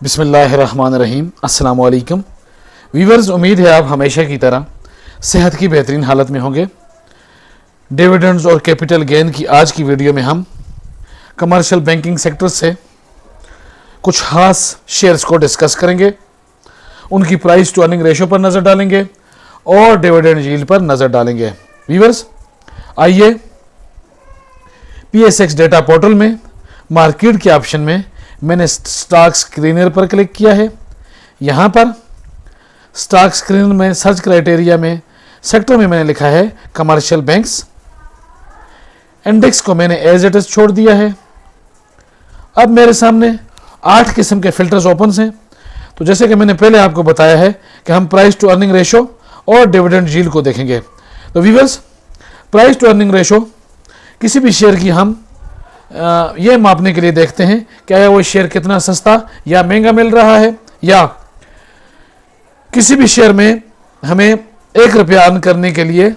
बिस्मिल्लाहिर्रहमानिर्रहीम। अस्सलाम वालेकुम वीवर्स, उम्मीद है आप हमेशा की तरह सेहत की बेहतरीन हालत में होंगे। डिविडेंड्स और कैपिटल गेन की आज की वीडियो में हम कमर्शियल बैंकिंग सेक्टर से कुछ खास शेयर्स को डिस्कस करेंगे, उनकी प्राइस टू अर्निंग रेशो पर नज़र डालेंगे और डिविडेंड यील्ड पर नज़र डालेंगे। वीवर्स, आइए PSX डेटा पोर्टल में मार्केट के ऑप्शन में मैंने स्टॉक स्क्रीनर पर क्लिक किया है। यहाँ पर स्टॉक स्क्रीनर में सर्च क्राइटेरिया में सेक्टर में मैंने लिखा है कमर्शियल बैंक्स। इंडेक्स को मैंने एज इट इज छोड़ दिया है। अब मेरे सामने 8 किस्म के फिल्टर्स ओपन हैं। तो जैसे कि मैंने पहले आपको बताया है कि हम प्राइस टू अर्निंग रेशो और डिविडेंड यील्ड को देखेंगे। तो viewers, price to earning ratio किसी भी शेयर की हम ये मापने के लिए देखते हैं क्या वो शेयर कितना सस्ता या महंगा मिल रहा है, या किसी भी शेयर में हमें 1 रुपया अर्न करने के लिए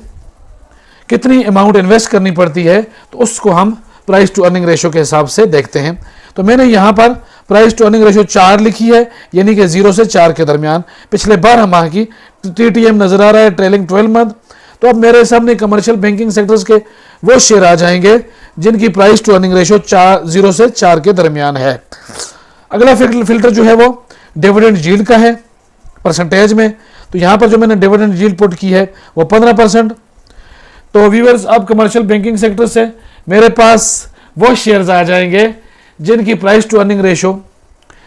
कितनी अमाउंट इन्वेस्ट करनी पड़ती है, तो उसको हम प्राइस टू अर्निंग रेशो के हिसाब से देखते हैं। तो मैंने यहाँ पर प्राइस टू अर्निंग रेशो 4 लिखी है, यानी कि 0 से 4 के दरमियान पिछले 12 माह की TTM नजर आ रहा है, ट्रेलिंग 12 मंथ। तो अब मेरे सामने कमर्शियल बैंकिंग सेक्टर्स के वो शेयर आ जाएंगे जिनकी प्राइस टू अर्निंग रेशो 0 से 4 के दरमियान है। अगला फिल्टर जो है वो डिविडेंड यील्ड का है परसेंटेज में। तो यहाँ पर जो मैंने डिविडेंड यील्ड पुट की है वो 15%। तो व्यूअर्स, अब कमर्शियल बैंकिंग सेक्टर से मेरे पास वो शेयर्स आ जाएंगे जिनकी प्राइस टू अर्निंग रेशो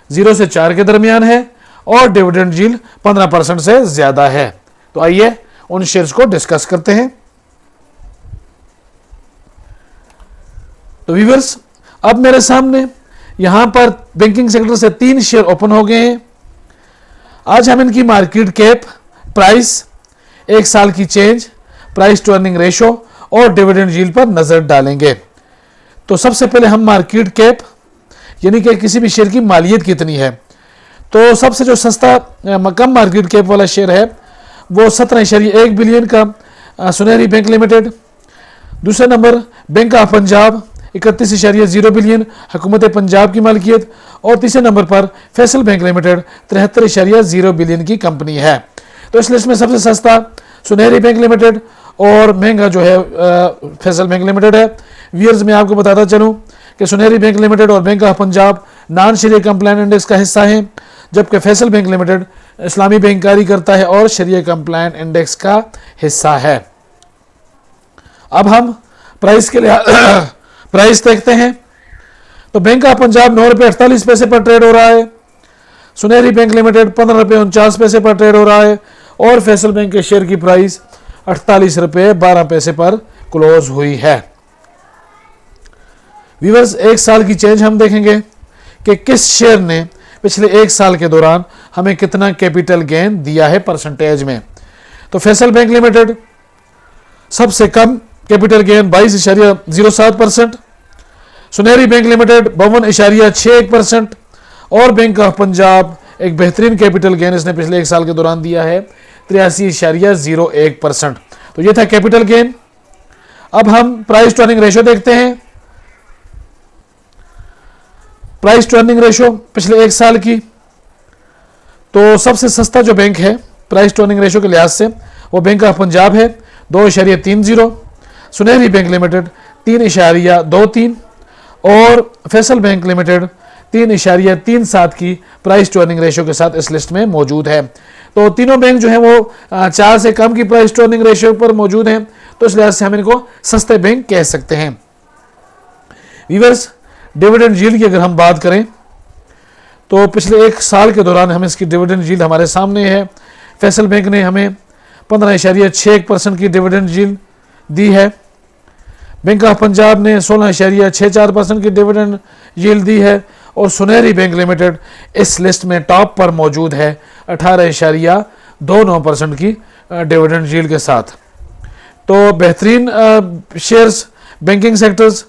0 से 4 के दरमियान है और डिविडेंड यील्ड 15% से ज्यादा है। तो आइए उन शेयर्स को डिस्कस करते हैं। तो व्यूअर्स, अब मेरे सामने यहां पर बैंकिंग सेक्टर से 3 शेयर ओपन हो गए हैं। आज हम इनकी मार्केट कैप, प्राइस, 1 साल की change, price to earning ratio और डिविडेंड यील्ड पर नजर डालेंगे। तो सबसे पहले हम मार्केट कैप यानी कि किसी भी शेयर की मालियत कितनी है। तो सबसे जो सस्ता कम मार्केट कैप वाला शेयर है वो 17.1 बिलियन का सुनहरी बैंक लिमिटेड। दूसरा number bank of Punjab 31.0 billion, हुकूमत पंजाब की मालिकियत। और तीसरे नंबर पर फैसल बैंक लिमिटेड 73.0 बिलियन की कंपनी है। तो इस लिस्ट में सबसे सस्ता सुनहरी बैंक लिमिटेड और महंगा जो है फैसल बैंक लिमिटेड है। व्यूअर्स, मैं आपको बताता चलूं कि सुनहरी बैंक लिमिटेड और बैंक ऑफ पंजाब नॉन शरिया कंप्लायंट इंडेक्स का हिस्सा है, जबकि फैसल बैंक लिमिटेड इस्लामी बैंककारी करता है और शरिया कंप्लायंट इंडेक्स का हिस्सा है। अब हम प्राइस के लिए प्राइस देखते हैं। तो बैंक ऑफ पंजाब 9 रुपये 48 पैसे पर ट्रेड हो रहा है, सुनहरी बैंक लिमिटेड 15 रुपये 49 पैसे पर ट्रेड हो रहा है और फैसल बैंक के शेयर की प्राइस 48 रुपये 12 पैसे पर क्लोज हुई है। व्यूअर्स, 1 साल की चेंज हम देखेंगे कि किस शेयर ने पिछले 1 साल के दौरान हमें कितना कैपिटल गेन दिया है परसेंटेज में। तो फैसल बैंक लिमिटेड सबसे कम कैपिटल गेन 22.07%, सुनहरी बैंक लिमिटेड 52.61% और बैंक ऑफ पंजाब एक बेहतरीन कैपिटल गेन इसने पिछले 1 साल के दौरान दिया है 83.01%। तो ये था कैपिटल गेन। अब हम प्राइस टू अर्निंग रेशो देखते हैं। प्राइस टू अर्निंग रेशो पिछले 1 साल की, तो सबसे सस्ता जो बैंक है प्राइस टू अर्निंग रेशो के लिहाज से वो बैंक ऑफ पंजाब है 2.30, सुनहरी बैंक लिमिटेड 3.23 और फैसल बैंक लिमिटेड 3.37 की प्राइस टू अर्निंग रेशो के साथ इस लिस्ट में मौजूद है। तो तीनों बैंक जो है वो 4 से कम की प्राइस टू अर्निंग रेशो पर मौजूद हैं, तो इस लिहाज से हम इनको सस्ते बैंक कह सकते हैं। व्यूअर्स, डिविडेंड यील्ड की अगर हम बात करें तो पिछले 1 साल के दौरान हमें इसकी डिविडेंड यील्ड हमारे सामने है। फैसल बैंक ने हमें 15.61% की डिविडेंड यील्ड दी है, बैंक ऑफ पंजाब ने 16.64% की डिविडेंड यील्ड दी है और सुनहरी बैंक लिमिटेड इस लिस्ट में टॉप पर मौजूद है 18.29% की डिविडेंड यील्ड के साथ। तो बेहतरीन शेयर्स, बैंकिंग सेक्टर्स,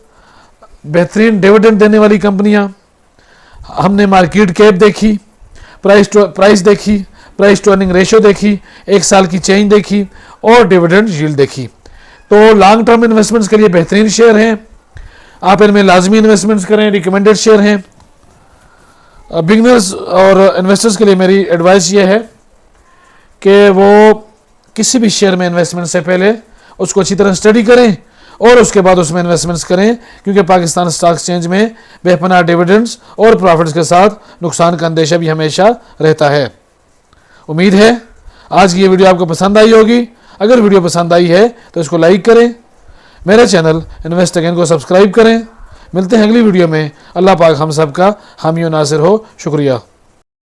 बेहतरीन डिविडेंड देने वाली कंपनियां। हमने मार्केट कैप देखी, प्राइस देखी, प्राइस टू अर्निंग रेशो देखी, 1 साल की चेंज देखी और डिविडेंड यील्ड देखी। तो लॉन्ग टर्म इन्वेस्टमेंट्स के लिए बेहतरीन शेयर हैं, आप इनमें लाजमी इन्वेस्टमेंट्स करें, रिकमेंडेड शेयर हैं। बिगनर्स और इन्वेस्टर्स के लिए मेरी एडवाइस ये है कि वो किसी भी शेयर में इन्वेस्टमेंट से पहले उसको अच्छी तरह स्टडी करें और उसके बाद उसमें इन्वेस्टमेंट्स करें, क्योंकि पाकिस्तान स्टॉक एक्सचेंज में बेपनाह डिविडेंड्स और प्रॉफिट्स के साथ नुकसान का अंदेशा भी हमेशा रहता है। उम्मीद है आज की ये वीडियो आपको पसंद आई होगी। अगर वीडियो पसंद आई है तो इसको लाइक करें, मेरे चैनल इन्वेस्ट अगेन को सब्सक्राइब करें। मिलते हैं अगली वीडियो में। अल्लाह पाक हम सब का हामी और नासिर हो। शुक्रिया।